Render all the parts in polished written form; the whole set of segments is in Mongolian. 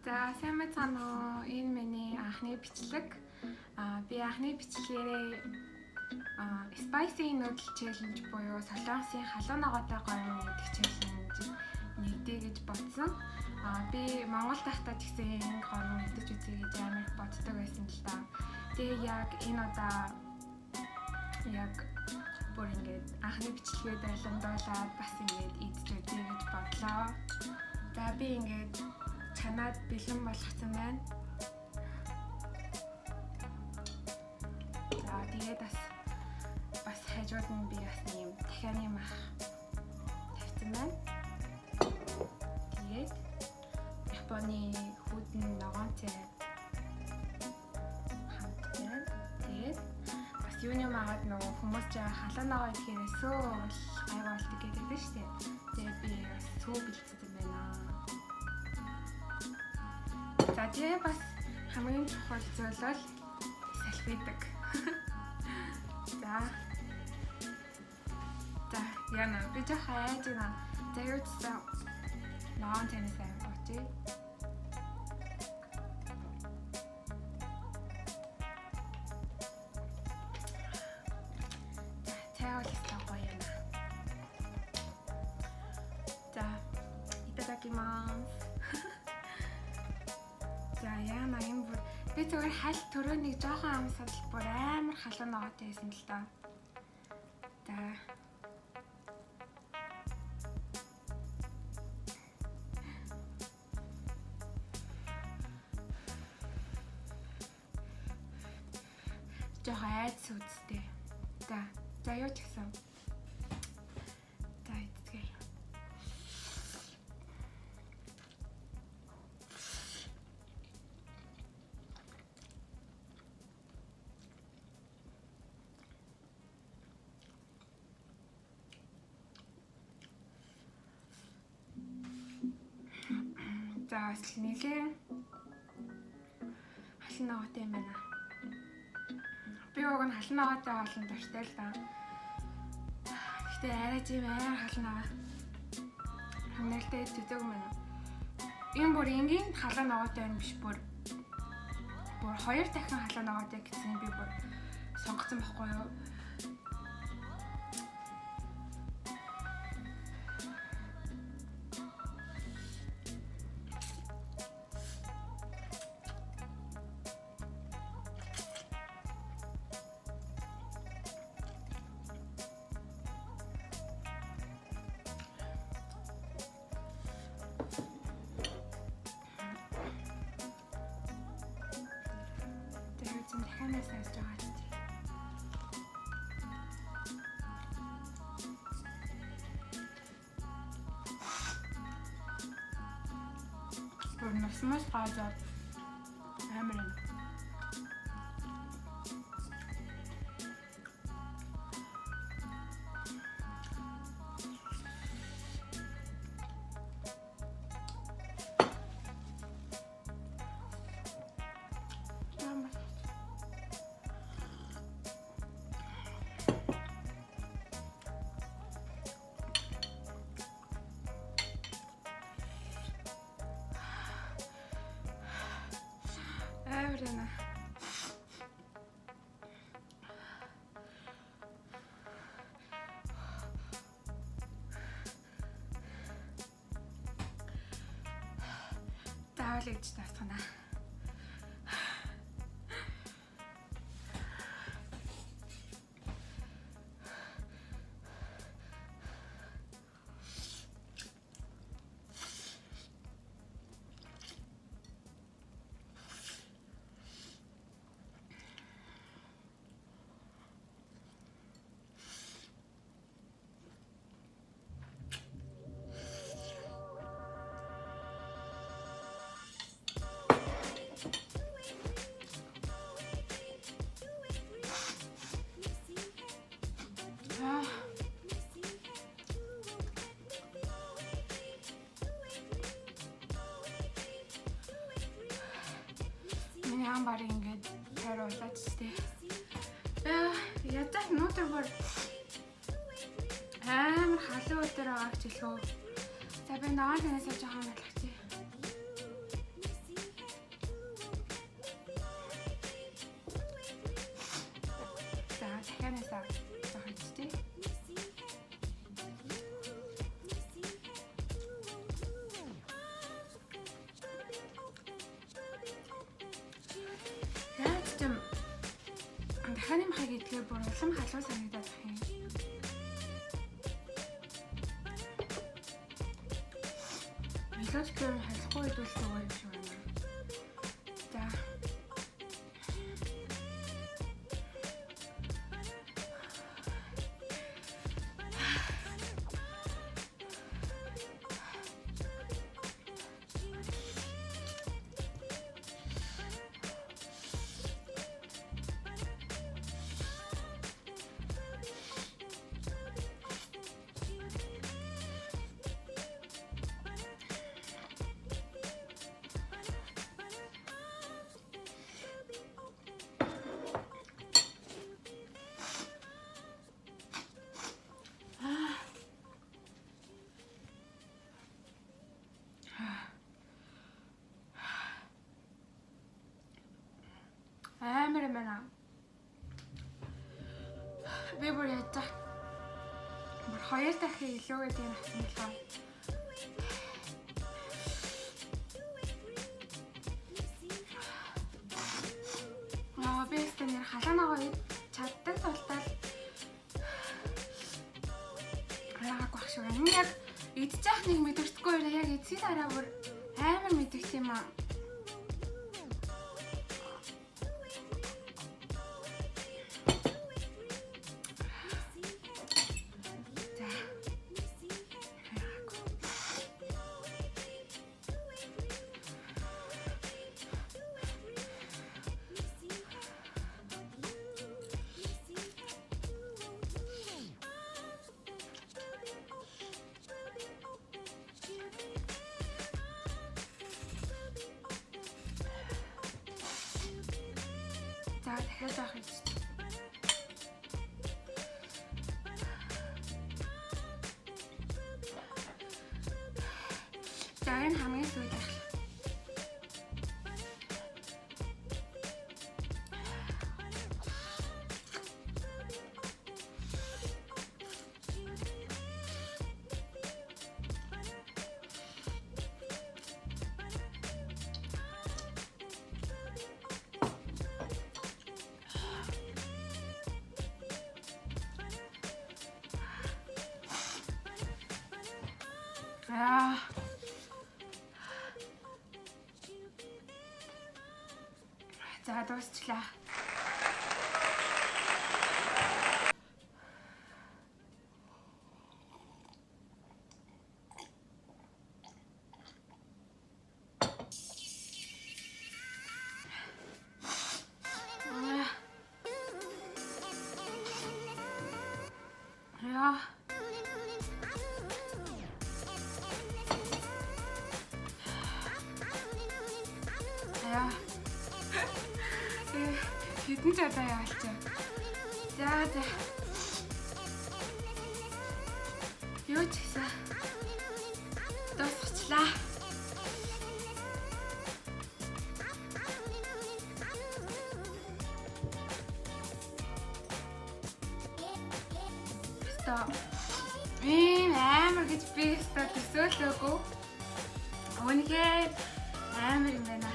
За сайн байна уу? Энэ миний анхны бичлэг. Би анхны бичлэгээрээ spicy noodle challenge буюу солонгосын халуун ногоотой горим идэх challenge нэгдээ гэж бодсон. Би Монгол тахтаа ч гэсэн энэ горим идэж үзье гэж амар их боддог байсан л да. Тэгээ яг энэ удаа яг бүр ингээд анхны бичлэгээ байлгамдуулаад бас ингээд идэж үзье гэж бодлоо. За би ингээд чанаад бэлэн болгосон байна. За тэгээд бас хажууд нь би бас юм дахианы мах тавьсан байна. Тэгээд Японы хүдэн ногоонцай хамт байна. Тэгээд бас юуны магаад нөгөө хүмүүс жаа халуун ногоо идэхээр сүүл гай болдог гэдэг нь шүү дээ. Тэгээд би бас сүү бэлдсэн байна. За тэгээ бас хамгийн чухал зүйл бол салфетик. За яна би жоо хайж байна. За юу ч гэсэн ногоон цайны сайн боочээ. Цай бол ихтэй гоё юм. За итадакимас. За яана юм бүр би зүгээр хальт төрөнийг жоохон амсаад бүр амар халуун ногоотой байсан л доо. За жоохон айц үсттэй. За юу ч гэсэн. За эцгээ. За бас нэлээ халуун ногоотой юм байна. Би уг нь халуун ногоотой олон дуртай л да. Гэхдээ арай жим амар халуун ногоо. Хамналтай зүдэг юм байна. Энэ бүр энгийн халуун ногоотой юм биш бүр хоёр дахин халуун ногоотой гэсэн би бүр сонгоцсон байхгүй юу? Дахианаас хайж байгаа ч тийм. Бүр насмас гадаад амар юм. Эврена. Заавал гэж таасгана. Миний амбар ингээд харуулж тээ. Ядаж нутар бүр амар халуун өдөр байгаа ч хэлхөө. За би ногоон танаас жоохон байлгачи. За хичтэй. Яаж ч юм дахианы махыг идгээр бүр улам халуун санагдаад байх юм. Мелодикээр халахгүй идүүлсэн байгаа юм шиг байна. За. Амар юм байна. Би бүр яаж бүр 2 дахин илүүгээ тийм авсан болохоор би стэнэр халаанагаа чаддаг тултал яагаад байх шиг байна. Яг идчих нэг мэдэрдэггүй яг эцсийн дараа бүр амар мэдэх юм аа. За дахиад авах юм. За энэ хамгийн сүүлд авах. За дуусчлаа. Хэдэн жадаа яалчаа. За. Юу ч гэсэн дуусчихлаа. Стоп. Амар гэж би төсөөлөөгүй. Үнэхээр амар юм байна.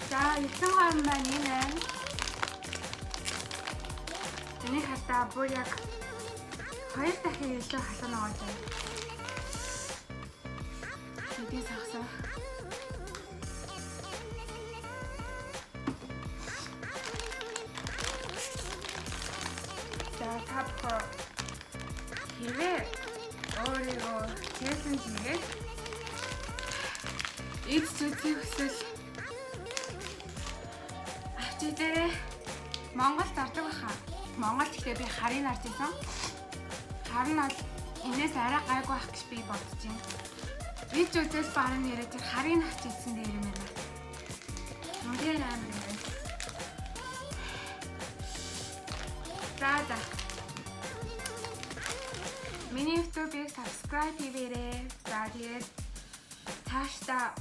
За, ихсэн гоо маань энэ байна. Энийг хатаа бүр яг 2 дахин илүү халуун байгаа юм. Хэдий сахсаа. За, тапко. Хэвээ өөрийгөө челленж хийгээд эд зүтгийг өсөл авчидээ Монгол зардаг баха. Монгол гэхдээ би харин харж байсан. Харин бол энэс арай гайгүй байх гэж би бодож байна. Би ч үзэл баран яриад тэр харин харж идсэн дээр юм байна. Үнээр амар юм байна. За. Миний YouTube-ийг subscribe хийгээрэй. За тэгээд цаашдаа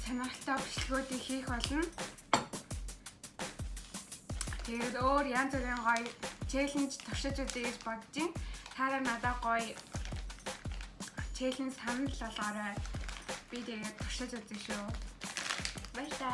сонирхолтой бичлэгүүдийг хийх болно. тэгээд өөр янз бүрийн гоё челленж туршиж үзье гэж бодож байна. Таараа надад гоё челленж санал болгоорой. Би тэгээд туршиж үзье шүү. Баярлалаа.